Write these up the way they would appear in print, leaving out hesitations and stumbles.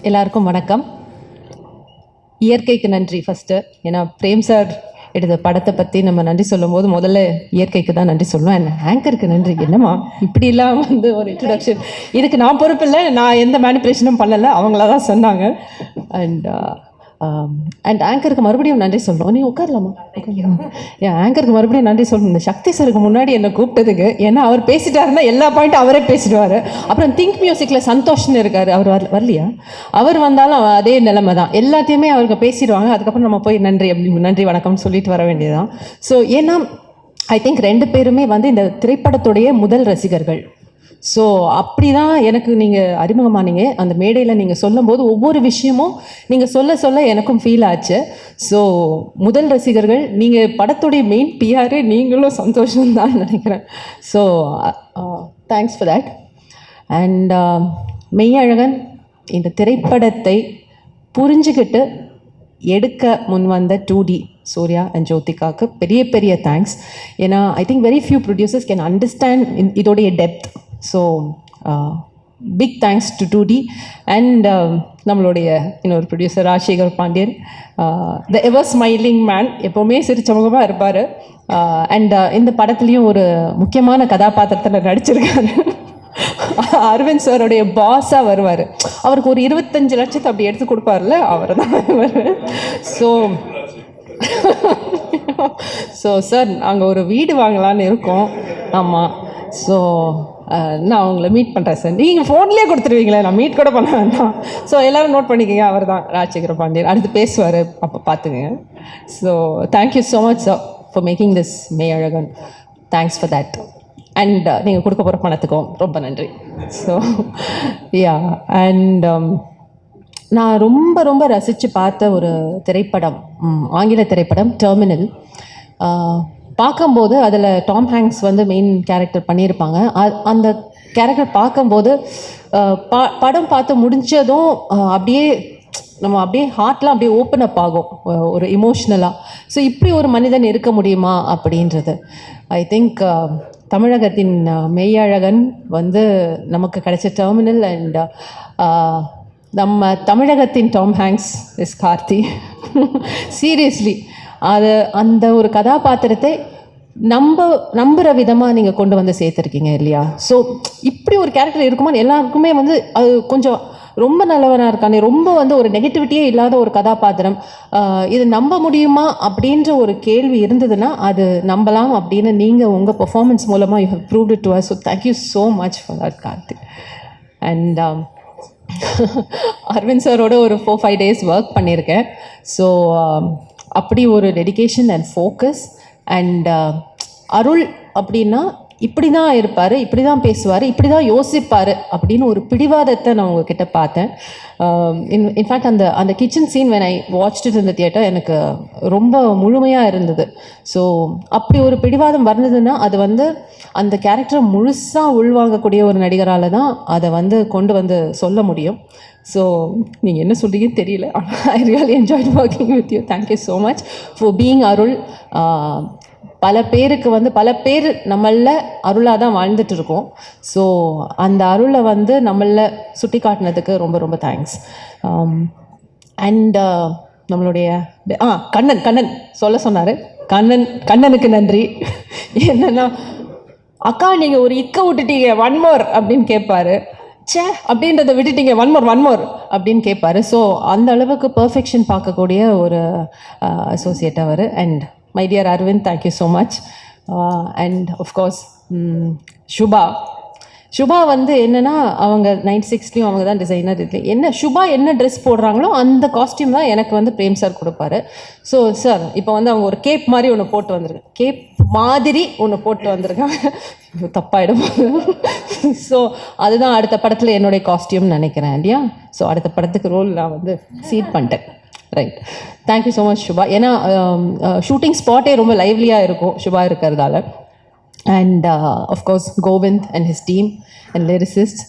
எல்லாருக்கும் வணக்கம். இயற்கைக்கு நன்றி ஃபஸ்ட்டு. ஏன்னா பிரேம் சார் எடுத்த படத்தை பற்றி நம்ம நன்றி சொல்லும் போது முதல்ல இயற்கைக்கு தான் நன்றி சொல்லணும். அண்ட் ஆங்கருக்கு நன்றி. என்னம்மா இப்படிலாம் ஒரு இன்ட்ரடக்ஷன், இதுக்கு நான் பொறுப்பில்லை, நான் எந்த மேனிப்புலேஷனும் பண்ணலை, அவங்கள தான் சொன்னாங்க. அண்ட் ஆங்கருக்கு மறுபடியும் நன்றி சொல்லணும். நீ உட்காரலாமா? என் ஆங்கருக்கு மறுபடியும் நன்றி சொல்லணும். இந்த சக்தி சாருக்கு முன்னாடி என்னை கூப்பிட்டதுக்கு. ஏன்னா அவர் பேசிட்டாருன்னா எல்லா பாயிண்ட்டும் அவரே பேசிடுவார். அப்புறம் திங்க் மியூசிக்கில் சந்தோஷ்னு இருக்கார், அவர் வரலையா? அவர் வந்தாலும் அதே நிலைமை தான், எல்லாத்தையுமே அவருக்கு பேசிடுவாங்க. அதுக்கப்புறம் நம்ம போய் நன்றி வணக்கம்னு சொல்லிட்டு வர வேண்டியதுதான். ஸோ ஏன்னா ஐ திங்க் ரெண்டு பேருமே இந்த திரைப்படத்துடைய முதல் ரசிகர்கள். ஸோ அப்படி தான் எனக்கு நீங்கள் அறிமுகமானீங்க. அந்த மேடையில் நீங்கள் சொல்லும்போது ஒவ்வொரு விஷயமும் நீங்கள் சொல்ல எனக்கும் ஃபீல் ஆச்சு. ஸோ முதல் ரசிகர்கள் நீங்கள், படத்துடைய மெயின் பிஆரே நீங்களும் சந்தோஷம்தான் நினைக்கிறேன். So thanks for that. And Meiyazhagan இந்த திரைப்படத்தை புரிஞ்சுக்கிட்டு எடுக்க முன் வந்த 2D சூர்யா அண்ட் ஜோதிகாவுக்கு பெரிய பெரிய தேங்க்ஸ். ஏன்னா I think very few producers can understand இதோடைய depth. So big thanks to 2D and நம்மளுடைய இன்னொரு producer Rajasekhar Pandian, the ever smiling man, எப்போவுமே சிரிச்சமுகமாக இருப்பார். அண்ட் இந்த படத்துலேயும் ஒரு முக்கியமான கதாபாத்திரத்தில் நடிச்சிருக்காரு. அரவிந்த் சாரோடைய பாஸாக வருவார். அவருக்கு ஒரு 25 லட்சத்தை அப்படி எடுத்து கொடுப்பார்ல, அவர் தான் வருவார். ஸோ சார் நாங்கள் ஒரு வீடு வாங்கலான்னு இருக்கோம். ஆமாம். ஸோ நான் அவங்கள மீட் பண்ணுறேன் சார். நீங்கள் ஃபோன்லேயே கொடுத்துருவீங்களே, நான் மீட் கூட பண்ண வேண்டாம். ஸோ எல்லோரும் நோட் பண்ணிக்கோங்க, அவர் தான் ராஜசேகர பாண்டியன். அடுத்து பேசுவார், அப்போ பார்த்துங்க. So thank you so much sir for making this Meiyazhagan. Thanks for that. And நீங்கள் கொடுக்க போகிற பணத்துக்கும் ரொம்ப நன்றி. So yeah. அண்ட் நான் ரொம்ப ரொம்ப ரசித்து பார்த்த ஒரு திரைப்படம், ஆங்கில திரைப்படம் டெர்மினல். பார்க்கும்போது அதில் டாம் ஹேங்க்ஸ் மெயின் கேரக்டர் பண்ணியிருப்பாங்க. அந்த கேரக்டர் பார்க்கும்போது படம் பார்த்து முடிஞ்சதும் அப்படியே ஹார்ட்லாம் அப்படியே ஓப்பன் அப் ஆகும், ஒரு இமோஷ்னலாக. ஸோ இப்படி ஒரு மனிதன் இருக்க முடியுமா அப்படின்றது. ஐ திங்க் தமிழகத்தின் மெய்யழகன் நமக்கு கிடைச்ச டெர்மினல். அண்ட் நம்ம தமிழகத்தின் Tom Hanks is Karthi. Seriously அந்த ஒரு கதாபாத்திரத்தை நம்புகிற விதமாக நீங்கள் கொண்டு சேர்த்துருக்கீங்க இல்லையா? ஸோ இப்படி ஒரு கேரக்டர் இருக்குமான்னு எல்லாருக்குமே அது கொஞ்சம் ரொம்ப நல்லவனாக இருக்கானே, ரொம்ப ஒரு நெகட்டிவிட்டியே இல்லாத ஒரு கதாபாத்திரம், இது நம்ப முடியுமா அப்படின்ற ஒரு கேள்வி இருந்ததுன்னா அது நம்பலாம் அப்படின்னு நீங்கள் உங்கள் பெர்ஃபார்மன்ஸ் மூலமாக you have proved it to us. So thank you so much for that Karthik. And Aravind சாரோட ஒரு 4-5 days ஒர்க் பண்ணியிருக்கேன். ஸோ அப்படி ஒரு dedication and focus. And Arul அப்படின்னா இப்படி தான் இருப்பார், இப்படி தான் பேசுவார், இப்படி தான் யோசிப்பார் அப்படின்னு ஒரு பிடிவாதத்தை நான் உங்ககிட்ட பார்த்தேன். இன்ஃபேக்ட் அந்த kitchen scene when I watched it in the theater எனக்கு ரொம்ப முழுமையாக இருந்தது. ஸோ அப்படி ஒரு பிடிவாதம் வந்ததுன்னா அது அந்த கேரக்டரை முழுசாக உள்வாங்கக்கூடிய ஒரு நடிகரால் தான் அதை கொண்டு சொல்ல முடியும். ஸோ நீங்கள் என்ன சொல்கிறீங்கன்னு தெரியல, I really enjoyed working with you. Thank you so much for being Arul. பல பேருக்கு பல பேர் நம்மளில் அருளாக தான் வாழ்ந்துட்டு இருக்கோம். ஸோ அந்த அருளை நம்மளில் சுட்டி காட்டினதுக்கு ரொம்ப ரொம்ப தேங்க்ஸ். அண்ட் நம்மளுடைய கண்ணன் சொல்ல சொன்னார். கண்ணனுக்கு நன்றி. என்னென்னா, அக்கா நீங்கள் ஒரு இக்க விட்டுட்டீங்க, 1 more அப்படின்னு கேட்பாரு. சே அப்படின்றத விட்டுட்டீங்க, 1 more அப்படின்னு கேட்பாரு. ஸோ அந்த அளவுக்கு பர்ஃபெக்ஷன் பார்க்கக்கூடிய ஒரு அசோசியேட் அவர். And my dear Aravind, thank you so much. And of course Subha என்னென்னா, அவங்க 96லேயும் அவங்க தான் டிசைனர். இது சுபா என்ன ட்ரெஸ் போடுறாங்களோ அந்த காஸ்டியூம் தான் எனக்கு பிரேம் சார் கொடுப்பாரு. ஸோ சார் இப்போ அவங்க ஒரு கேப் மாதிரி ஒன்று போட்டு வந்திருக்காங்க, கேப் மாதிரி ஒன்று போட்டு வந்திருக்காங்க, தப்பாயிடும். ஸோ அதுதான் அடுத்த படத்தில் என்னுடைய காஸ்டியூம்னு நினைக்கிறேன் இல்லையா? ஸோ அடுத்த படத்துக்கு ரோல் நான் சீட் பண்ணிட்டேன். Right. Thank you so much Subha. ஏன்னா ஷூட்டிங் ஸ்பாட்டே ரொம்ப லைவ்லியாக இருக்கும் சுபா இருக்கிறதால. And of course Govind and his team and lyricist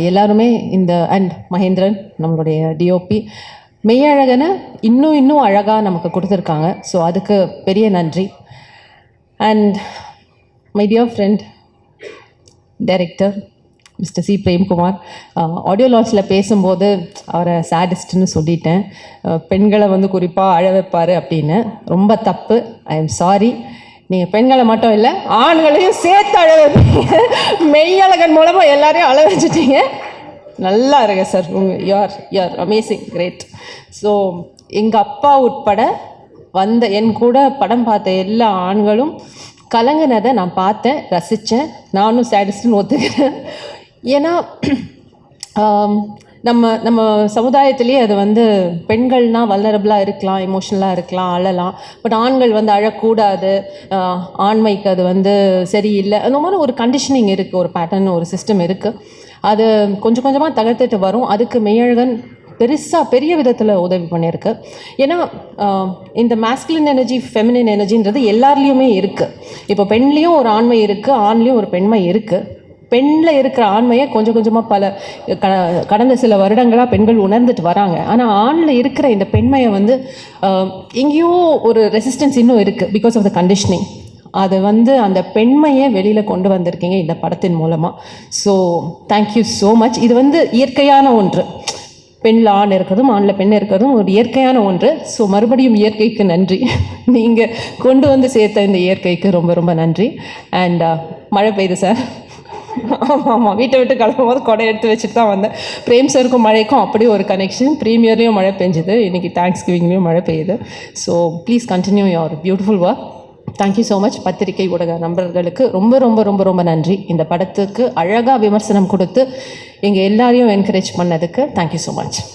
எல்லாருமே அண்ட் மகேந்திரன் நம்மளுடைய டிஓபி மெய்யழகனை இன்னும் அழகாக நமக்கு கொடுத்துருக்காங்க. ஸோ அதுக்கு பெரிய நன்றி. And my dear friend director mister C Premkumar. Audio லான்ச்சில் பேசும்போது அவரை சேடிஸ்ட்னு சொல்லிட்டேன். பெண்களை வந்து குறிப்பாக அழ வைப்பார் அப்படின்னு. ரொம்ப தப்பு. I am sorry. நீங்கள் பெண்களை மட்டும் இல்லை, ஆண்களையும் சேர்த்து அழ வைப்பீங்க. மெய்யழகன் மூலமாக எல்லாரையும் அழ வச்சுட்டீங்க. நல்லா இருங்க sir. You are amazing, great. So எங்கள் அப்பா உட்பட வந்த என் கூட படம் பார்த்த எல்லா ஆண்களும் கலங்கினதை நான் பார்த்தேன், ரசித்தேன். நானும் சேடிஸ்ட்னு ஒத்துக்கிறேன். ஏன்னா நம்ம சமுதாயத்திலேயே அது வந்து பெண்கள்னால் வல்னரபிளாக இருக்கலாம், எமோஷ்னலாக இருக்கலாம், அழலாம். பட் ஆண்கள் வந்து அழக்கூடாது, ஆண்மைக்கு அது வந்து சரியில்லை, அந்த மாதிரி ஒரு கண்டிஷனிங் இருக்குது, ஒரு பேட்டர்ன், ஒரு சிஸ்டம் இருக்குது. அது கொஞ்சம் கொஞ்சமாக தகர்த்துட்டு வரும். அதுக்கு மெய்யழகன் பெரிய விதத்தில் உதவி பண்ணியிருக்கு. ஏன்னா இந்த மாஸ்குலின் எனர்ஜி, ஃபெமினின் எனர்ஜின்றது எல்லாருலேயுமே இருக்குது. இப்போ பெண்லேயும் ஒரு ஆண்மை இருக்குது, ஆண்லேயும் ஒரு பெண்மை இருக்குது. பெண்ணில் இருக்கிற ஆண்மையை கொஞ்சம் கொஞ்சமாக கடந்த சில வருடங்களாக பெண்கள் உணர்ந்துட்டு வராங்க. ஆனால் ஆணில் இருக்கிற இந்த பெண்மையை வந்து எங்கேயோ ஒரு ரெசிஸ்டன்ஸ் இன்னும் இருக்குது, பிகாஸ் ஆஃப் த கண்டிஷனிங். அதை வந்து அந்த பெண்மையை வெளியில் கொண்டு வந்திருக்கீங்க இந்த படத்தின் மூலமாக. So thank you so much. இது வந்து இயற்கையான ஒன்று. பெண்ணில் ஆண் இருக்கிறதும் ஆணில் பெண் இருக்கிறதும் ஒரு இயற்கையான ஒன்று. ஸோ மறுபடியும் இயற்கைக்கு நன்றி. நீங்கள் கொண்டு வந்து சேர்த்த இந்த இயற்கைக்கு ரொம்ப ரொம்ப நன்றி. அண்ட் மழை பெய்யுது சார். ஆமாம், வீட்டை விட்டு கிளம்பும்போது கொடை எடுத்து வச்சுட்டு தான் வந்தேன். பிரேம் சாருக்கும் மழைக்கும் அப்படி ஒரு கனெக்ஷன். ப்ரீமியர்லேயும் மழை பெஞ்சுது, இன்றைக்கி தேங்க்ஸ் கிவிங்லேயும் மழை பெய்யுது. So please continue your beautiful work. Thank you so much. பத்திரிகை ஊடக நண்பர்களுக்கு ரொம்ப ரொம்ப ரொம்ப ரொம்ப நன்றி. இந்த படத்துக்கு அழகாக விமர்சனம் கொடுத்து எங்கள் எல்லாரையும் என்கரேஜ் பண்ணதுக்கு தேங்க்யூ ஸோ மச்.